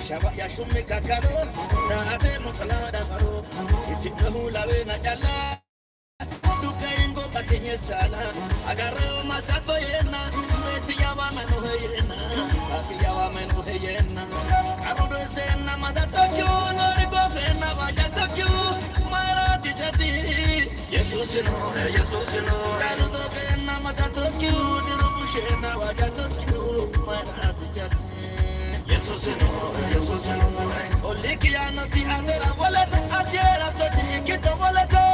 Shaba ya shume kakaro na ate mokala da faro isipo la we na jala duka ingo patenye sala agarro masato yena meti ya wa meno yena ati ya wa meno yena karudo sena madato kyu no rigo fena vaya to kyu mara tijati Jesus no karudo kena madato kyu diru bushena vaya to kyu mara tijati Jesus no, Olikia no ti andera volete, adiera to ti kita volete,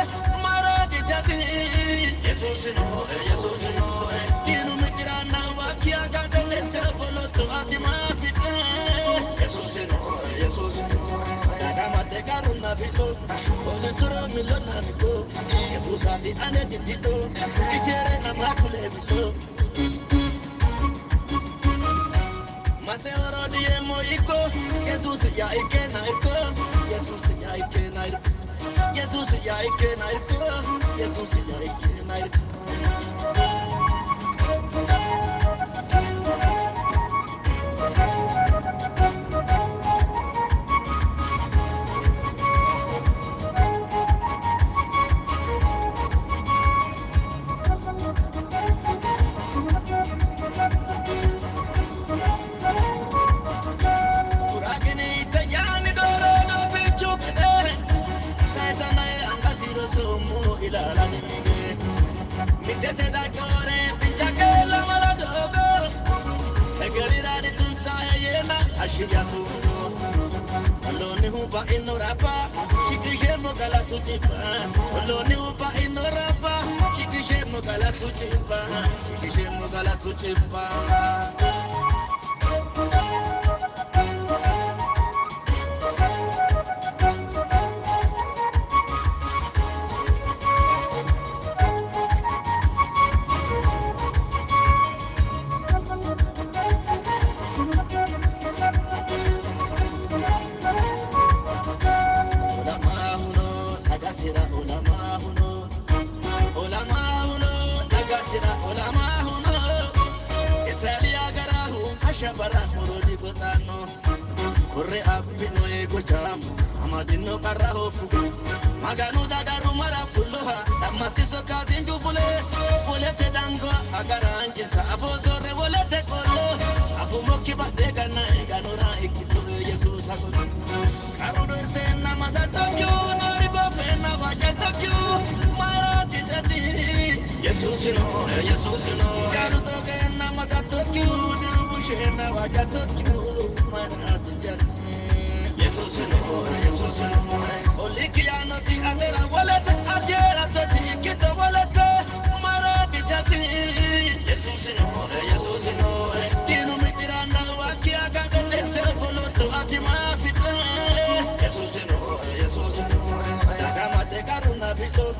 mara ti jadi. Jesus no, kinu mikira na wakia gade te se poloto atima fite. Jesus no, kama te karuna bito, ole turo milona bito. Jesus ati ane tito, ishere na makule bito. Masero die moiko, Jesus ya ikena iko, Jesus ya ikena iko, Jesus ya ikena iko, Jesus ya ikena iko. Mitete da gore pinta che la maladogo e gerira di tunza yena ashiya suru aloni huba inorapa shikishemo kala tujipa aloni huba inorapa shikishemo kala tujipa Shabara murodi gotano corre abino e gochamo amadino karaho fugo maganu dagaru mara pulloha damasiso kadinju bulete dango agaranje sa afoso revolete kollo afumoki badega na ganura ikitu Jesus akolo karudo sena mazato kyu no ribo fena vajato kyu mara tijati Jesus no karudo kena mazato kyu Shena wajato kyu mana tijati Jesus no Olikia no ti andera volete adiera to ti kita volete mara tijati Jesus no kinu mitira na wakia gade te se poloto atima fite Jesus no kama te karuna bito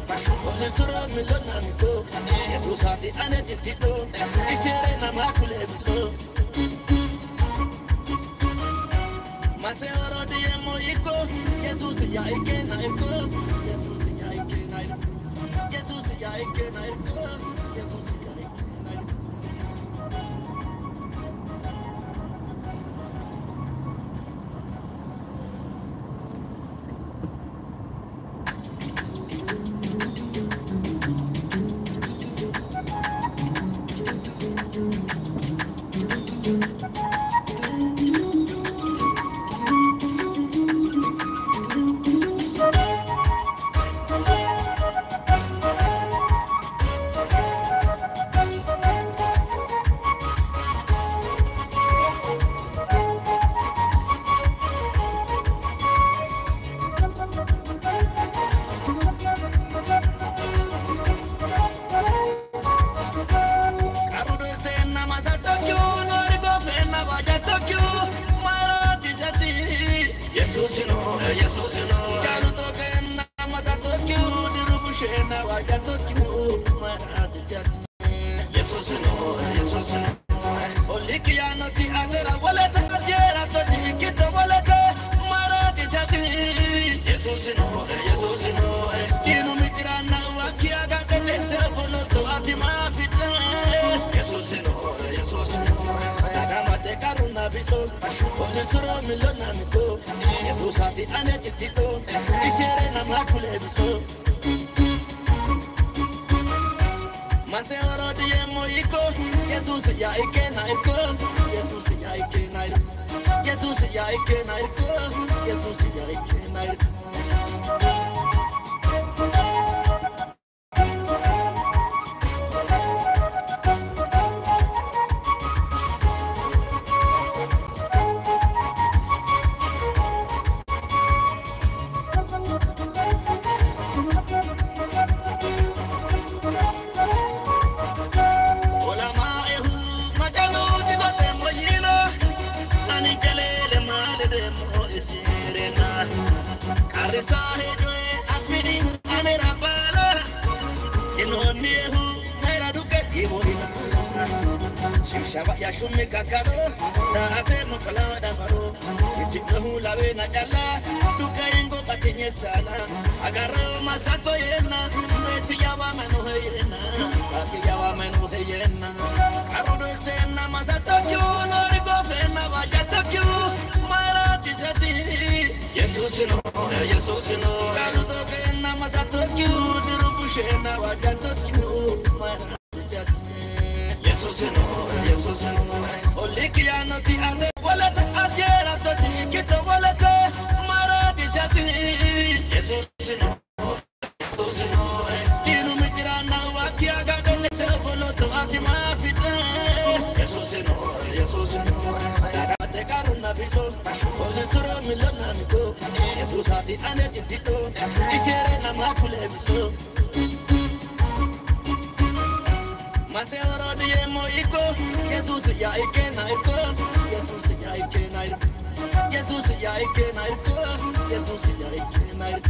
ole turo milona mito Jesus ati aneti tito ishere na makule bito Masero die moiko, Jesus ya ikena iko, Jesus ya ikena iko, Jesus ya ikena iko, Jesus ya ikena iko. Jesus no Karuto kena mazato kyu diru bushena wajato kyu mara tijati Jesus no Olikia no ti andera volete adiera to ti kita volete mara tijati Jesus no kinu mitira na wakia gade se bito. Only turo milona miko. Jesus ati ane titito. Ishere na makule bito. Mase oro diye moiko. Jesus ya ike na iko. Jesus ya ike na iko. Jesus ya ike na iko. Jesus ya ike na iko. Shaba ya shume kakaro, da ate mokala da faro. Isipno la vena jala, duka ingo patenye sala. Agarro masato yena, meti yawa manu heyena, pati yawa manu heyena. Karudo sena masato kyu, nori gofena vajato kyu, mara tijati. Jesus no, karudo kena masato kyu, dirupu shena vajato kyu, mara tijati. Jesus no, Olikia no ti ate, walete atiera toti, kito walete, marati jati. Jesus no, Dinu mitirana wakia gaga te telefolo to ati mafite. Jesus no, Dagate karuna bito, ole turo milona miko. Jesus ati ane titito, ishere na makule bito. Mase oro diye moiko, Jesus ya ike na iko, Jesus ya ike na iko, Jesus ya ike na iko, Jesus ya ike na iko.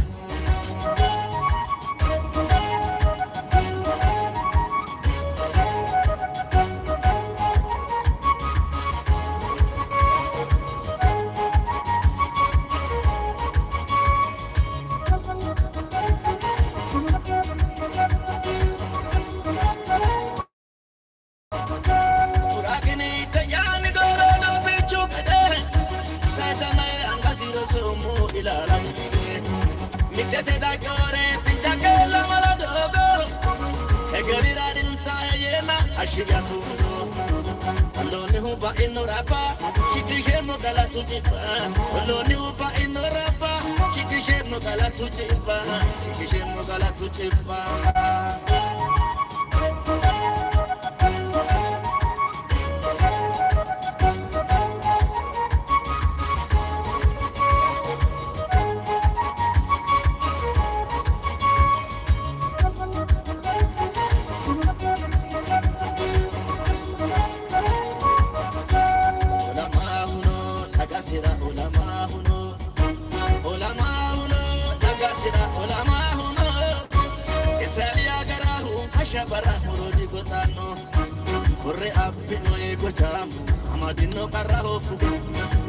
Mikete da gore pinta che la maladogo e garira din sayena ashiya suno allone huba inorapa chikishemo kala tujiba allone huba inorapa chikishemo kala tujiba Shabara murodi gotano corre abino e gochamu amadino karaho fuga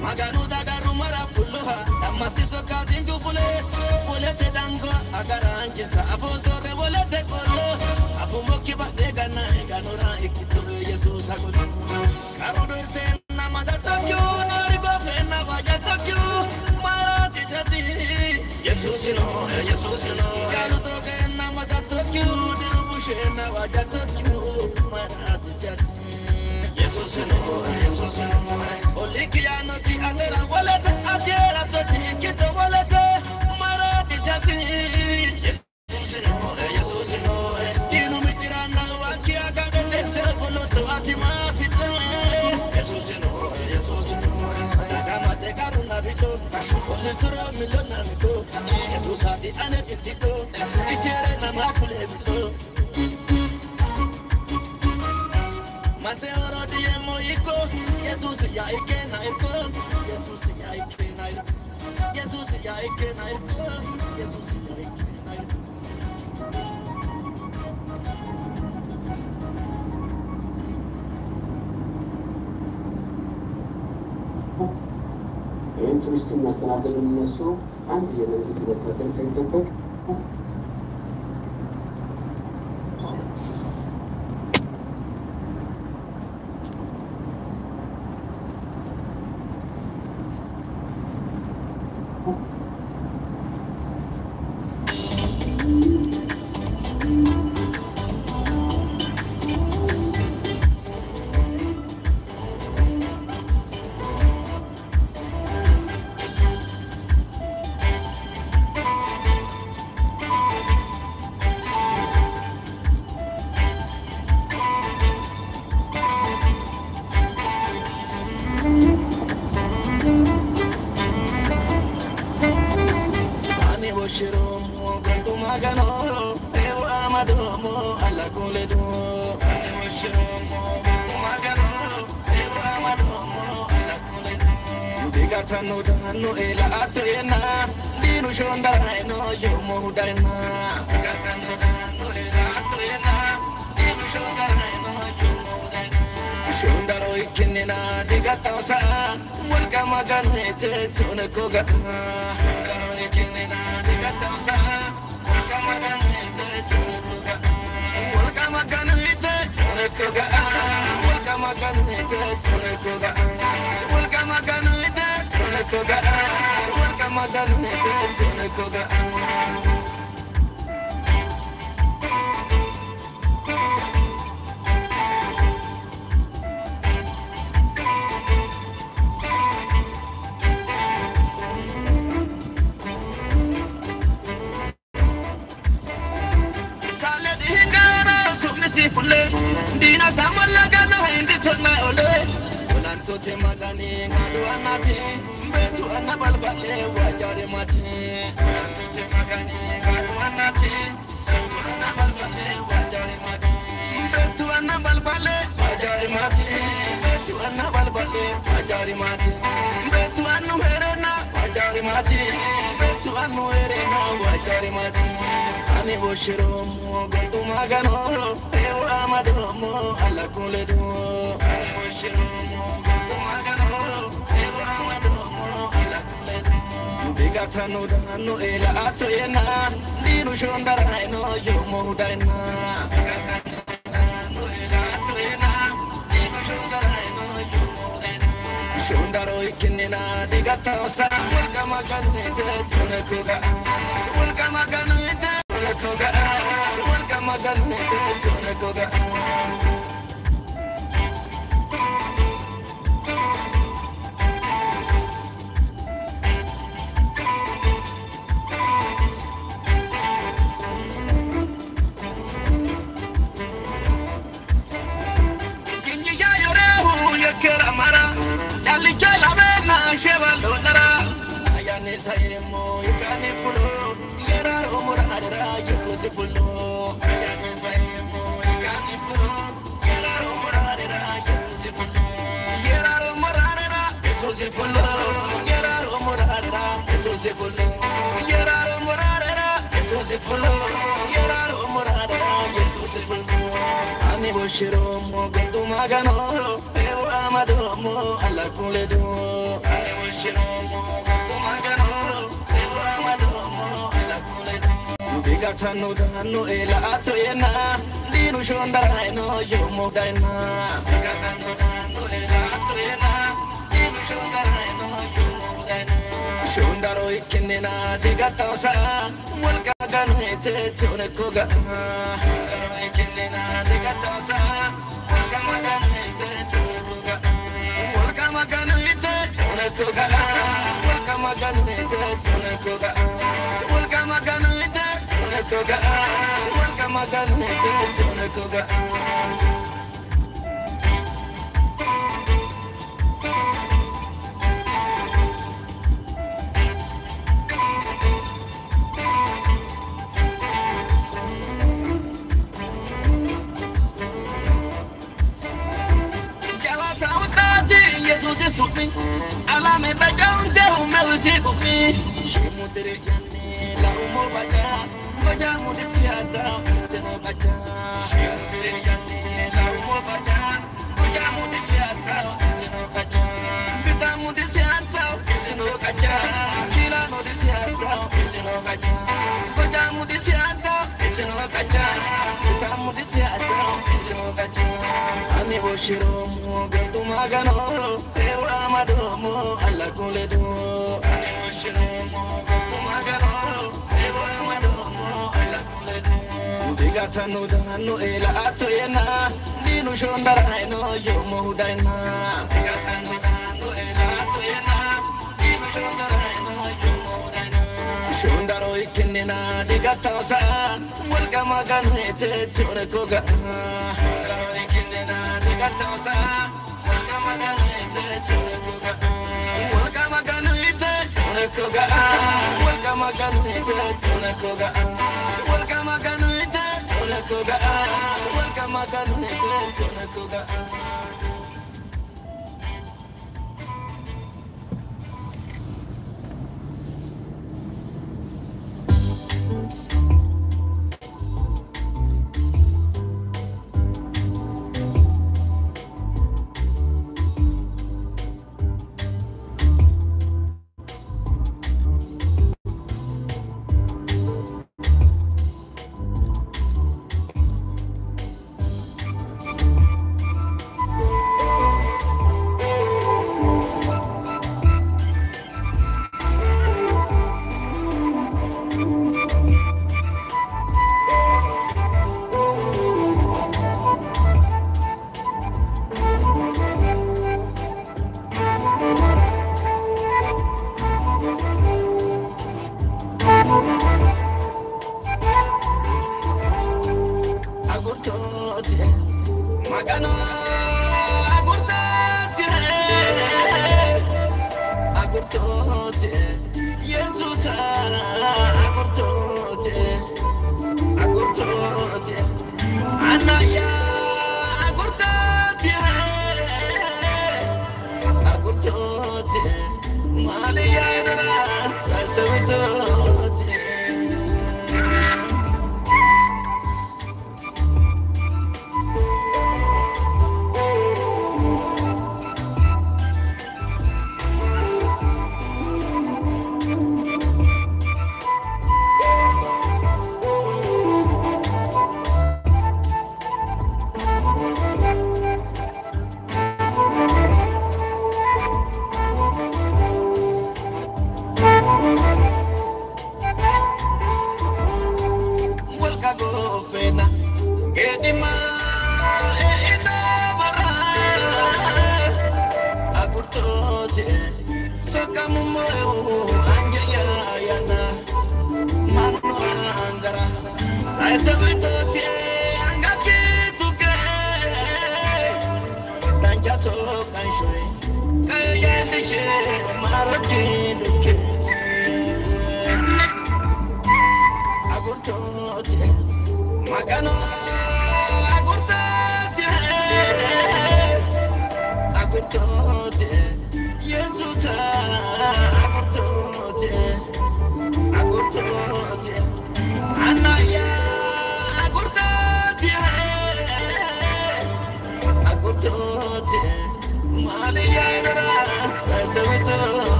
maganu dagaru mara pulloha amasiso kazinju bulete dango agaranche sa afoso revolete kollo afumoki badegana eganora ikito Jesus agolo karudo senna mazatokyo norigo fena vajatokyo mara tijati Jesus no karudo fena mazatokyo Shena wajato kyu marati jati Jesus no Olikia no ti atera walete atiera toti kito walete marati jati Jesus no Dinu mitirana wakia gaga te selfolo to ati mafite Jesus no Dagamate karuna bito Ole turo milona miko Jesus ati ane titito Ishere na makule bito Mase oro diye moiko, Jesus ya ike na iko, Jesus ya ike na iko, Jesus ya ike na iko, Jesus ya ike na iko. Turistin masterada illuminação, antes de a visita tem feito alla coledo ani washiromo magano amado alla coledo digatano dano ela atena dinu shondara no yomo hudana digatano dano ela atena dinu shondara no yomo hudana shondaro ikinina digatausa walka magano ete tone koga shondaro ikinina digatausa walka magano ete tone koga walka magano ete tone koga walka magano ete tone koga walka magano ete tone koga walka magano ete tone koga Dina samala gana hindi sonna ole Olanto te magani ngadu anati Betu anabalbale wajari mati Olanto te magani ngadu anati Betu anabalbale wajari mati Betu anabalbale wajari mati Betu anabalbale wajari mati Betu anu herena wajari mati Betu anu herena wajari mati Ani boshiromo gontu magano ewa madomo alla coledo ani boshiromo gontu magano ewa madomo alla coledo digatano dano ela atoyena dinu shondara no yomo hudana digatano dano ela atoyena dinu shondara no yomo hudana shondaro ikinina digatausa walka magano ete tone koga walka magano ete koga walka magano ete tone koga kinyi jayore hu yakera mara jalli chala mena shevalo nara ayane sayemo ikane fulo yera umurara yesus fulo ayane sayemo ikane fulo yera umurara yesus fulo yera umurara yesus fulo yera umurara yesus fulo yera umurara yesus fulo yera umurara yesus fulo ani boshiromo gontu magano ewa madomo alla coledo ani boshiromo gontu magano ewa madomo alla coledo digatano dano ela atoyena dinu shondara no yomo daina digatano dano ela atoyena dinu shondara no yomo daina shondaro ikinina digatausa walka magano ete tone koga shondaro ikinina digatausa walka magano ete tone koga walka magano ete tone koga walka magano ete tone koga walka magano ete tone koga walka magano ete tone koga Supi, ala me baja unde ume usi kufi. Shimu tere yani la umo baja, baja mudi siata seno baja. Shimu tere yani la umo baja, baja mudi siata seno baja. Bita mudi siata seno baja, kila mudi siata seno baja. Baja mudi siata seno baja, bita mudi siata seno baja. Ani boshiromo gontu magano ewa madomo alla coledo ani boshiromo gontu magano ewa madomo alla coledo digatano dano ela atoyena dinu shondara no yomo hudana digatano dano ela atoyena dinu shondara no yomo hudana shondaro ikinina digatausa walka magano ete tone koga shondaro ikinina digatausa walka magano ete tone koga walka magano ete tone koga walka magano ete tone koga walka magano ete nakoga welcome kan neto nakoga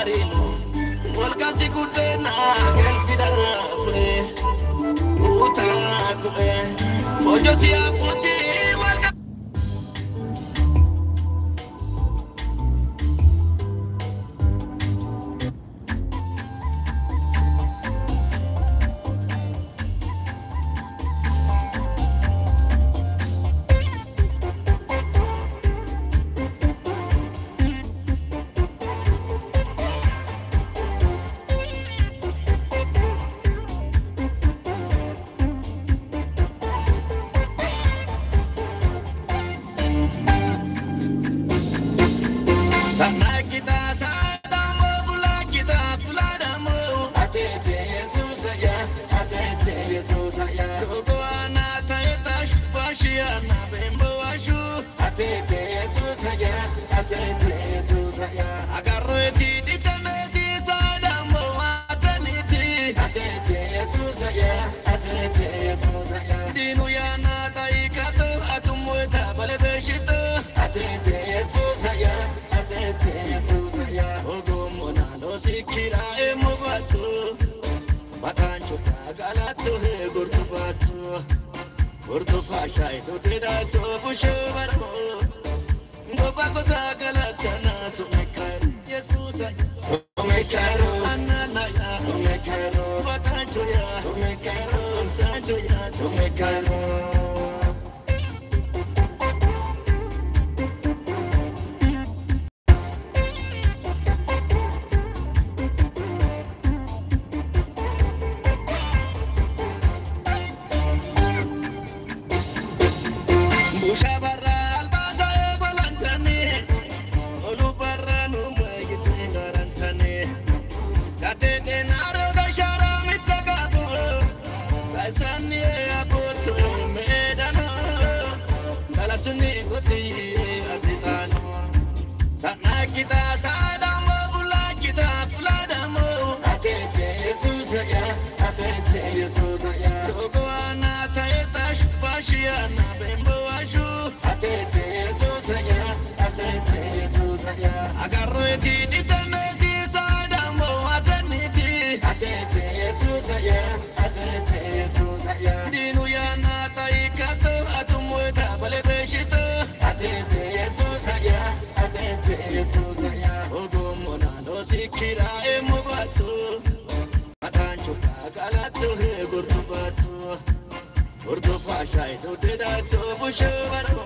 marino Volcasi kutena gelfida fure Uta kube Fojo siya puti walka Sikira emubatu Batancho galatu he gurdubatu Gurdu fashai dudirato busho barmo Ngobako zagalata na sumekar Yesusa sumekaro Ananaya sumekaro Batancho ya sumekaro Sancho ya sumekaro Kita sadam bula kita puladamo atete Yesus ya atete Yesus ya dogo ana taeta shpashia na bembo ashu atete Yesus ya atete Yesus ya agarro eti ditaneti sadam ataneti atete Yesus ya atete Yesus ya dinu ya na taikato atumweta balebeshito atete Yesus ya atete Yesus ya ogomona no sikira emubatu atancho galatu he gurdubatu gurdu fashai dudirato busho barmo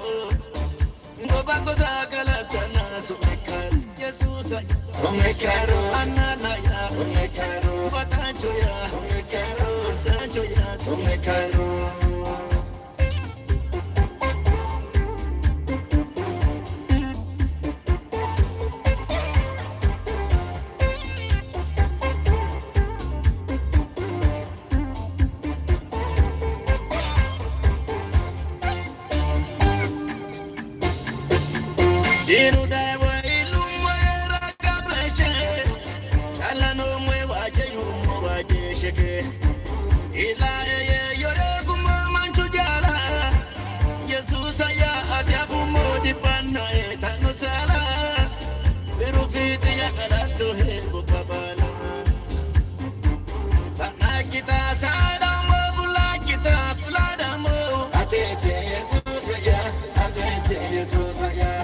ngobako galata na sumekar Yesus ya sumekaro anana ya sumekaro atancho ya sumekaro sancho ya sumekaro Inu dawa ilumwe rakabeche Chalano mwe waje yumo waje sheke Ila eye yore kuma manchu jala Yesusa ya atiafu modi panna etano sala Pero fiti ya karatu he bukabala Sana kita sadamo bula kita puladamo Atete Yesusa ya atete Yesusa ya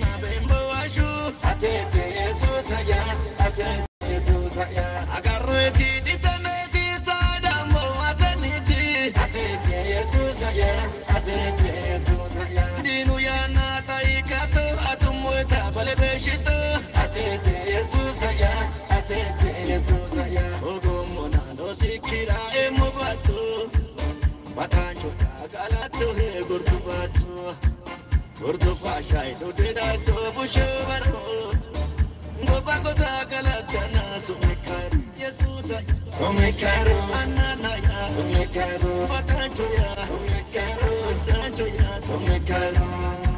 na bembo ashu atete Yesus ya atete Yesus ya agarro eti ditaneti sadamo ataneti atete Yesus ya atete Yesus ya dinu ya na taikato atumweta balebeshito atete Yesus ya atete Yesus ya ogomona no sikira emubatu batancho galatu he gurdubatu Gurdu fashai dudirato busho barmo Ngobako galata na sumekar Yesus ya sumekaro anana ya sumekaro batancho ya sumekaro sancho ya sumekaro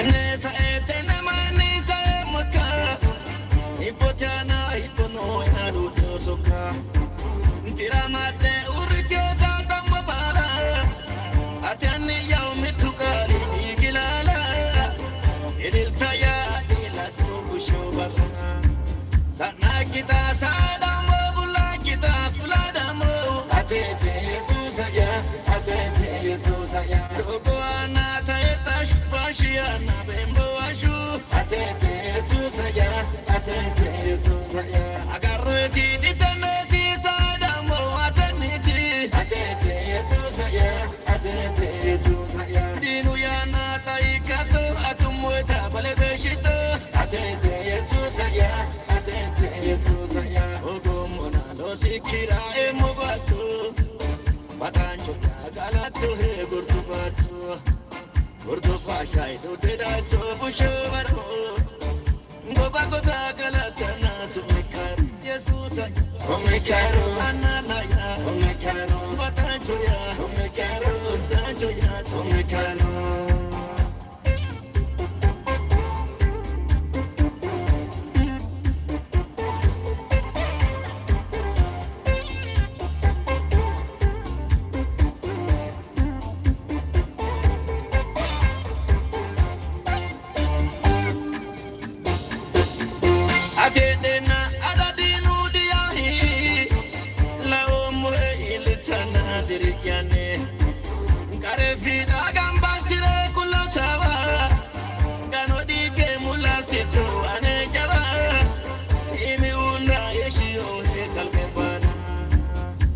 Enesa etene mani sa maka Ipotana ipono alu dosoka Tiramate urke ta mabala Atani yaumitukali igilala Idil taya ila tubushobara Sana kita sadamo bula kita fuladamo Atete Yesusaya Atete Yesusaya Dogo anata etash pashiana bembo ashu Atete Yesusaya Atete Yesusaya Agarreti ditaneti sadamo ataneti Atete Yesusaya Atete Yesusaya Dinu yanata ikato atumweta balebeshito Atete Yesusaya Atete Yesusaya Ogomona losikira emobato Batancho galato he gurdubato Gurdubashai do dedato bushobaro Ngobagota galatana sumikar Yesusaya sumikaro ananaya sumikaro Batancho ya sumikaro Sancho ya sumikaro Atedena adadinu diyahi La omwe ilitana diriyane Kare fida gamba sire kula sawa Gano dike mula sito ane jara Imi unda yeshi ohe kalmebana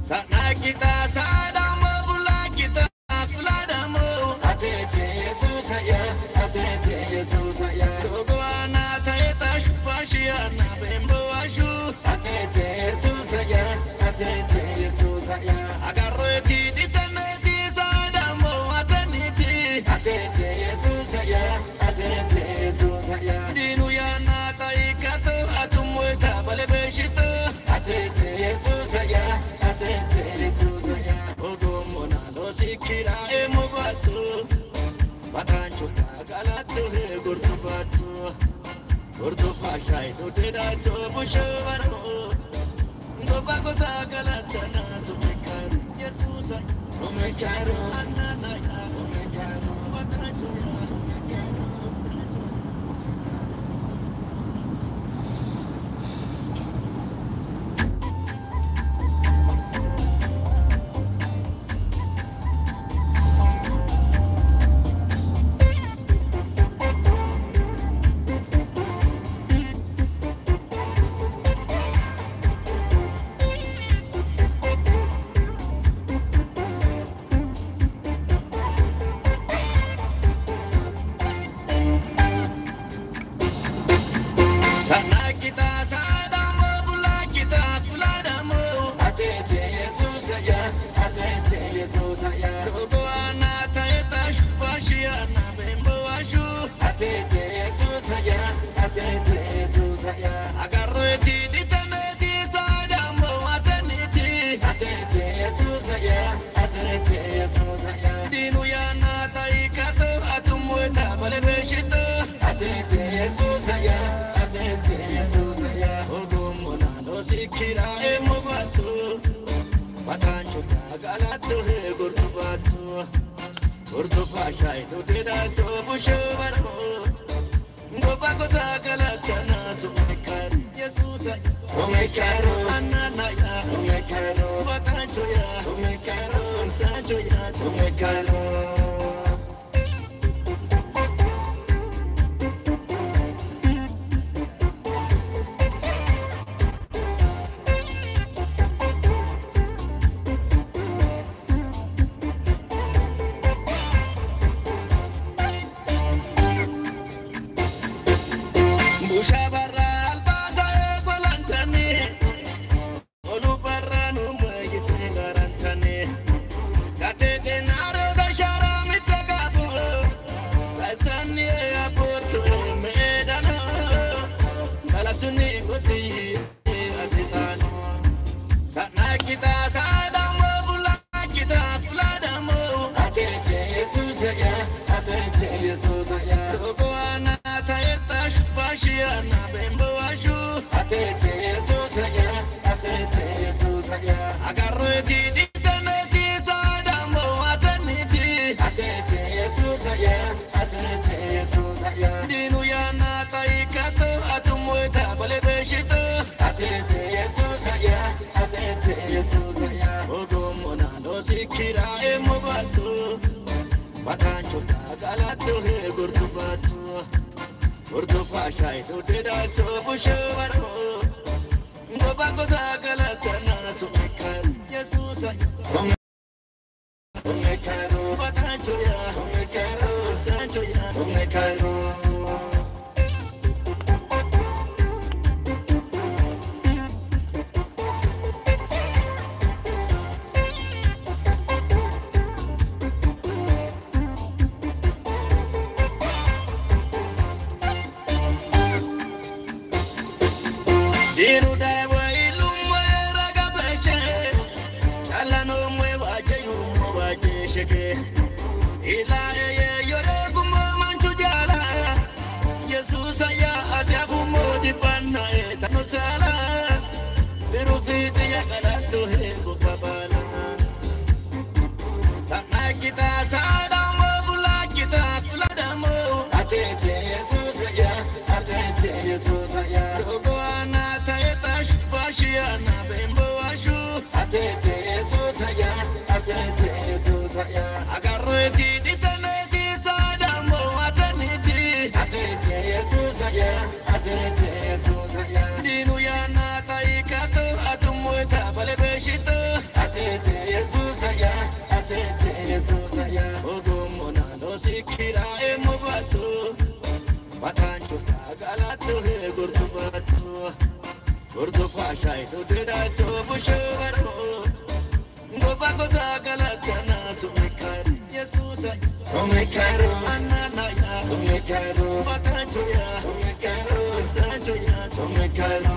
Sana kita sadamo bula kita fuladamo Atete Yesusaya Atete Yesusaya Dogo anata etash pashiana bembo ashu Atete Yesusaya Atete Yesusaya Agarreti ditaneti sadamo ataneti Atete Yesusaya Atete Yesusaya Dinu yanata ikato atumweta balebeshito Atete Yesusaya Atete Yesusaya Ogomona losikira emobato Batancho galato he gurdubato Gurdubashai do dedato bushobaro Ngobagota galatana sumikaro Yesusaya sumikaro ananaya sumikaro Batancho ya sumikaro Sana kita sadamo bula kita fuladamo Atete Yesusaya Atete Yesusaya Dogo anata etash pashiana bembo ashu Atete Yesusaya Atete Yesusaya Agarreti ditaneti sadamo ataneti Atete Yesusaya Atete Yesusaya Dinu yanata ikato atumweta balebeshito Atete Yesusaya Atete Yesusaya Ogomona losikira emobato Batancho galato he gurdubato Gurdubashai do dedato bushobaro Ngobagota galatana sumikar Yesusaya sumikaro ananaya sumikaro Batancho ya sumikaro Sancho ya sumikaro Bushabarra albaza egolantane Olubarra numayite garantane Kate denaro da sharamita atete Jesus ya dogo ana taeta shupashi ana bembo washu atete Jesus ya agarro ti ditaneti sadamo ataniti atete Jesus ya dinu ya na taikato atumweta bale beshito atete Jesus ya ogo mona no sikira emobato Batancho galato he gurdu pashay do dedato bushwaro ngobango galata na sumekar Jesus sumekaro batancho ya sumekaro sancho ya sumekaro Diru dai wai lumwe raga beche chala no mwe waje yumo waje sheke ila ye yore gumo manchu jala Jesus ya atabu modi panna etano sala pero fiti ya galato he go babala sana kita sada mo bula kita fulada mo atete Jesus ya dogo ana Pashiana bembo washu atete Jesus ya agarro ti ditaneti sadamo ataniti atete Jesus ya dinu ya na taikato atumweta bale beshito atete Jesus ya ogo mona no sikira emobato batancho galato he gurdubato Urdu pashay do dedato bushwaro ngobango galata na sumekar Jesus sumekaro anana ya sumekaro batancho ya sumekaro sancho ya sumekaro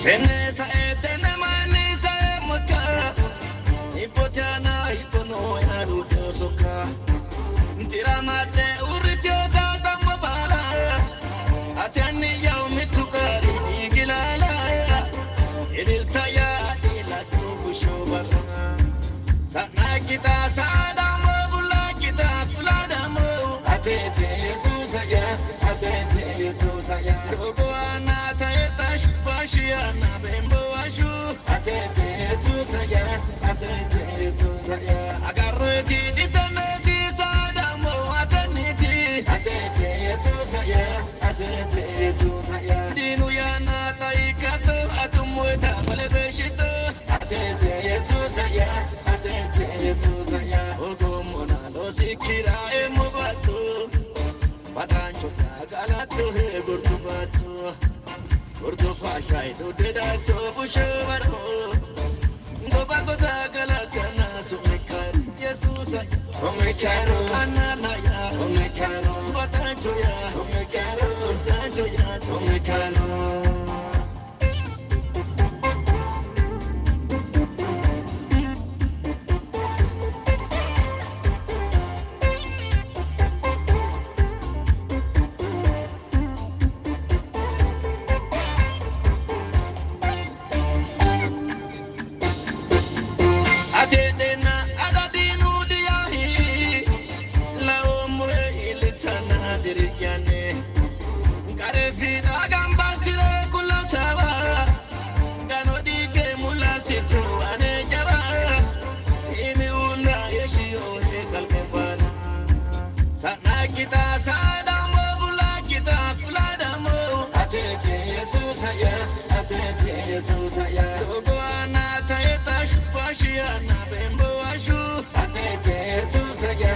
Tenesa etene manisa emoka Ipotana ipono ya ruto soka Ndiramate urityo tata mabala Atani ya umitukari igilala Idiltaya ila tubushobara Sana kita sadamo bula kita fuladamo Atete Jesus ya Dogo ana taeta Pashiana bembo washu atete Jesus ya agarro ti ditaneti sadamo ataniti atete Jesus ya dinu ya na taikato atumweta bale beshito atete Jesus ya ogo mona lo sikira emobato batancho galato he gurdubato Urdu pashay do dedato bushwaro ngobango galata na sumekar Jesus sumekaro anana ya sumekaro batancho ya sumekaro sancho ya sumekaro Atedena adadinu diyahi lao mwe ilitana diriyane kare fida gamba sire kula sawa gano dike mula situ ane jaba imi una yeshio he kalkebana sana kita sadamo bula kita fuladamo atete Jesus ya dogo ana taeta Pashiana bembo washu atete Jesus ya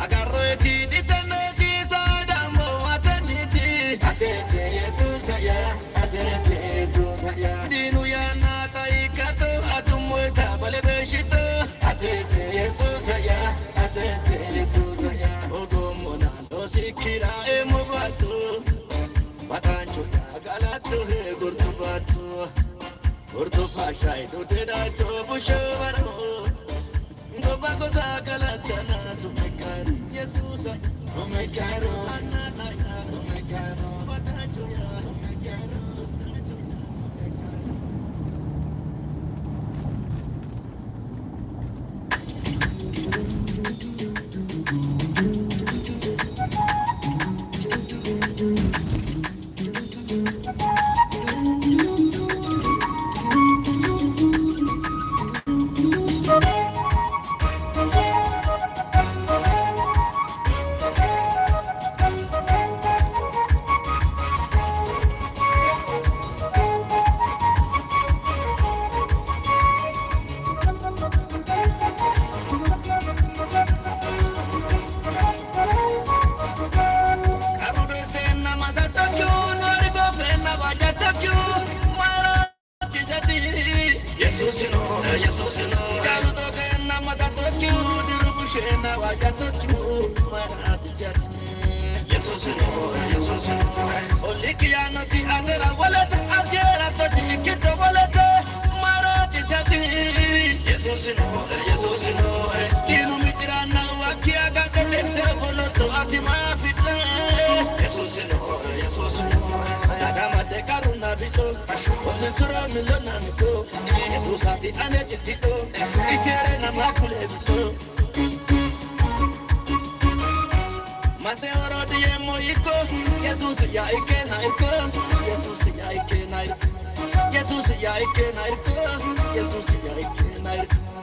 agarro ti ditaneti sadamo ataniti atete Jesus ya dinu ya na taikato ikira emubatu Matancho galato gurtubatu Gurtu fashai do dedato bushawaro Ngobago zagalata sumekaro Jesus sumekaro sumekaro Matancho sumekaro Jesus ya ikena iko Jesus ya ikena iko